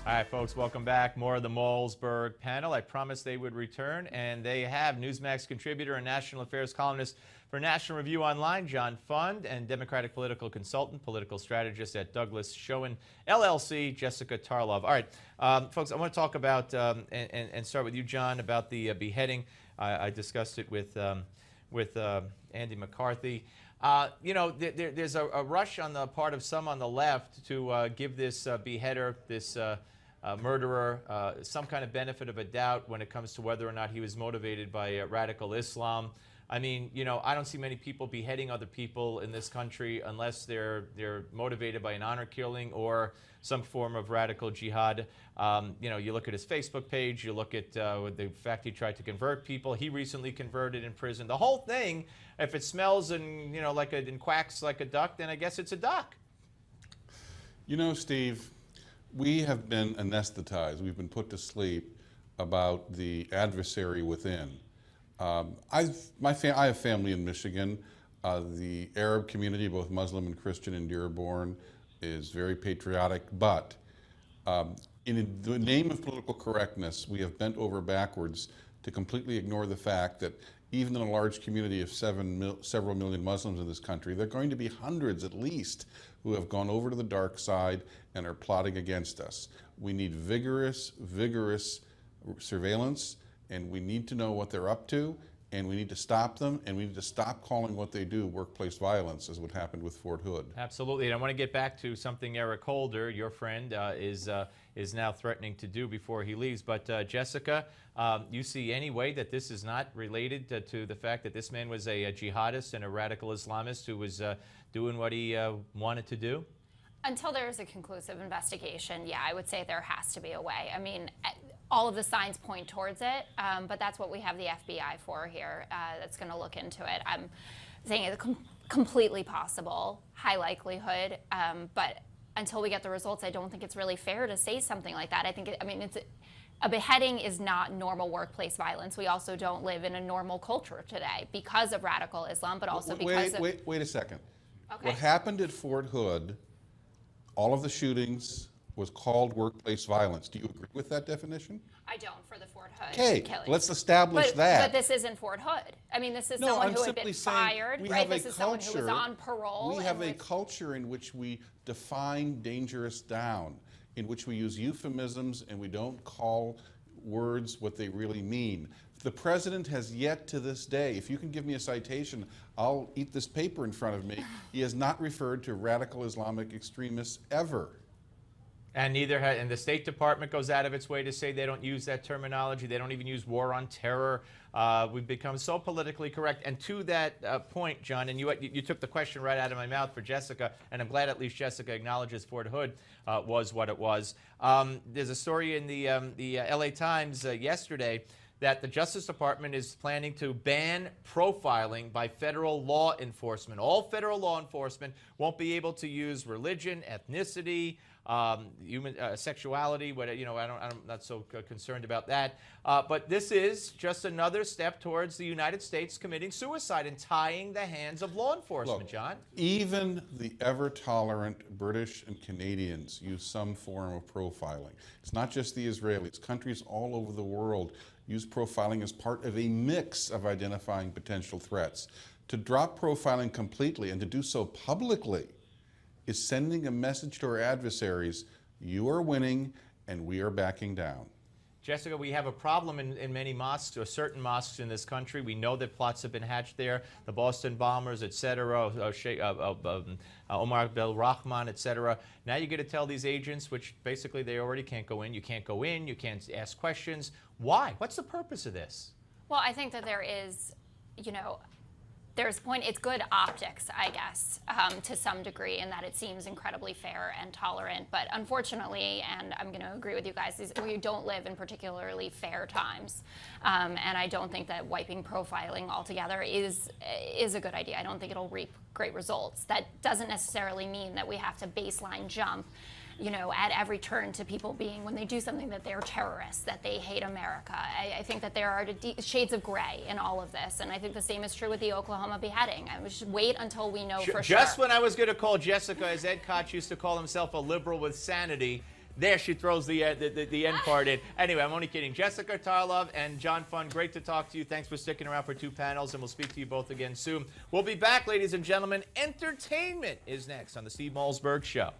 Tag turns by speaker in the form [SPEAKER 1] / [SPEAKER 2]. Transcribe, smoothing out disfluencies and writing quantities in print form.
[SPEAKER 1] All right, folks, welcome back. More of the Malzberg panel. I promised they would return, and they have. Newsmax contributor and national affairs columnist for National Review Online, John Fund, and Democratic political consultant, political strategist at Douglas Schoen LLC, Jessica Tarlov. All right, folks, I want to talk about, and start with you, John, about the beheading. I discussed it with Andy McCarthy. You know, there's a rush on the part of some on the left to give this beheader, this murderer, some kind of benefit of a doubt when it comes to whether or not he was motivated by radical Islam. I mean, you know, I don't see many people beheading other people in this country unless they're motivated by an honor killing or some form of radical jihad. You know, you look at his Facebook page, you look at the fact he tried to convert people. He recently converted in prison. The whole thing, if it smells and, you know, and quacks like a duck, then I guess it's a duck.
[SPEAKER 2] You know, Steve, we have been anesthetized. We've been put to sleep about the adversary within. I have family in Michigan. The Arab community, both Muslim and Christian in Dearborn, is very patriotic, but in the name of political correctness, we have bent over backwards to completely ignore the fact that even in a large community of several million Muslims in this country, there are going to be hundreds at least who have gone over to the dark side and are plotting against us. We need vigorous surveillance, and we need to know what they're up to, and we need to stop them, and we need to stop calling what they do workplace violence, as what happened with Fort Hood.
[SPEAKER 1] Absolutely, and I want to get back to something Eric Holder, your friend, is now threatening to do before he leaves. But Jessica, you see any way that this is not related to the fact that this man was a jihadist and a radical Islamist who was doing what he wanted to do?
[SPEAKER 3] Until there is a conclusive investigation, yeah, I would say there has to be a way. I mean, all of the signs point towards it, but that's what we have the FBI for here, that's going to look into it. I'm saying it's completely possible, high likelihood, but until we get the results, I don't think it's really fair to say something like that. I think, a beheading is not normal workplace violence. We also don't live in a normal culture today because of radical Islam, but also because of...
[SPEAKER 2] Wait a second.
[SPEAKER 3] Okay.
[SPEAKER 2] What happened at Fort Hood, all of the shootings, was called workplace violence. Do you agree with that definition?
[SPEAKER 3] I don't, for the Fort Hood
[SPEAKER 2] killing. Let's establish that.
[SPEAKER 3] But this isn't Fort Hood. I mean, this is someone who had been fired, right? This is someone who was on parole.
[SPEAKER 2] We have a culture in which we define dangerous down, in which we use euphemisms and we don't call words what they really mean. The president has yet to this day, if you can give me a citation, I'll eat this paper in front of me, he has not referred to radical Islamic extremists ever.
[SPEAKER 1] And and the State Department goes out of its way to say they don't use that terminology. They don't even use war on terror. We've become so politically correct. And to that point, John, and you took the question right out of my mouth for Jessica, and I'm glad at least Jessica acknowledges Fort Hood was what it was. There's a story in the LA Times yesterday that the Justice Department is planning to ban profiling by federal law enforcement. All federal law enforcement won't be able to use religion, ethnicity, human sexuality. I'm not so concerned about that. But this is just another step towards the United States committing suicide and tying the hands of law enforcement.
[SPEAKER 2] Look,
[SPEAKER 1] John.
[SPEAKER 2] Even the ever-tolerant British and Canadians use some form of profiling. It's not just the Israelis. Countries all over the world use profiling as part of a mix of identifying potential threats. To drop profiling completely and to do so publicly is sending a message to our adversaries: you are winning and we are backing down.
[SPEAKER 1] Jessica, we have a problem in many mosques, or certain mosques in this country. We know that plots have been hatched there, the Boston bombers, etc., Omar Abdel-Rahman, etc. Now you're going to tell these agents, which basically they already can't go in, you can't go in, you can't ask questions. Why? What's the purpose of this?
[SPEAKER 3] Well, I think that there is, there's a point, it's good optics, I guess, to some degree, in that it seems incredibly fair and tolerant. But unfortunately, and I'm going to agree with you guys, we don't live in particularly fair times. And I don't think that wiping profiling altogether is a good idea. I don't think it'll reap great results. That doesn't necessarily mean that we have to baseline jump at every turn to people being, when they do something, that they're terrorists, that they hate America. I think that there are shades of gray in all of this, and I think the same is true with the Oklahoma beheading. I would just wait until we know for sure.
[SPEAKER 1] Just when I was going to call Jessica, as Ed Koch used to call himself, a liberal with sanity, There, she throws the end part in. Anyway, I'm only kidding. Jessica Tarlov and John Fund, great to talk to you. Thanks for sticking around for 2 panels, and we'll speak to you both again soon. We'll be back, ladies and gentlemen. Entertainment is next on the Steve Malzberg Show.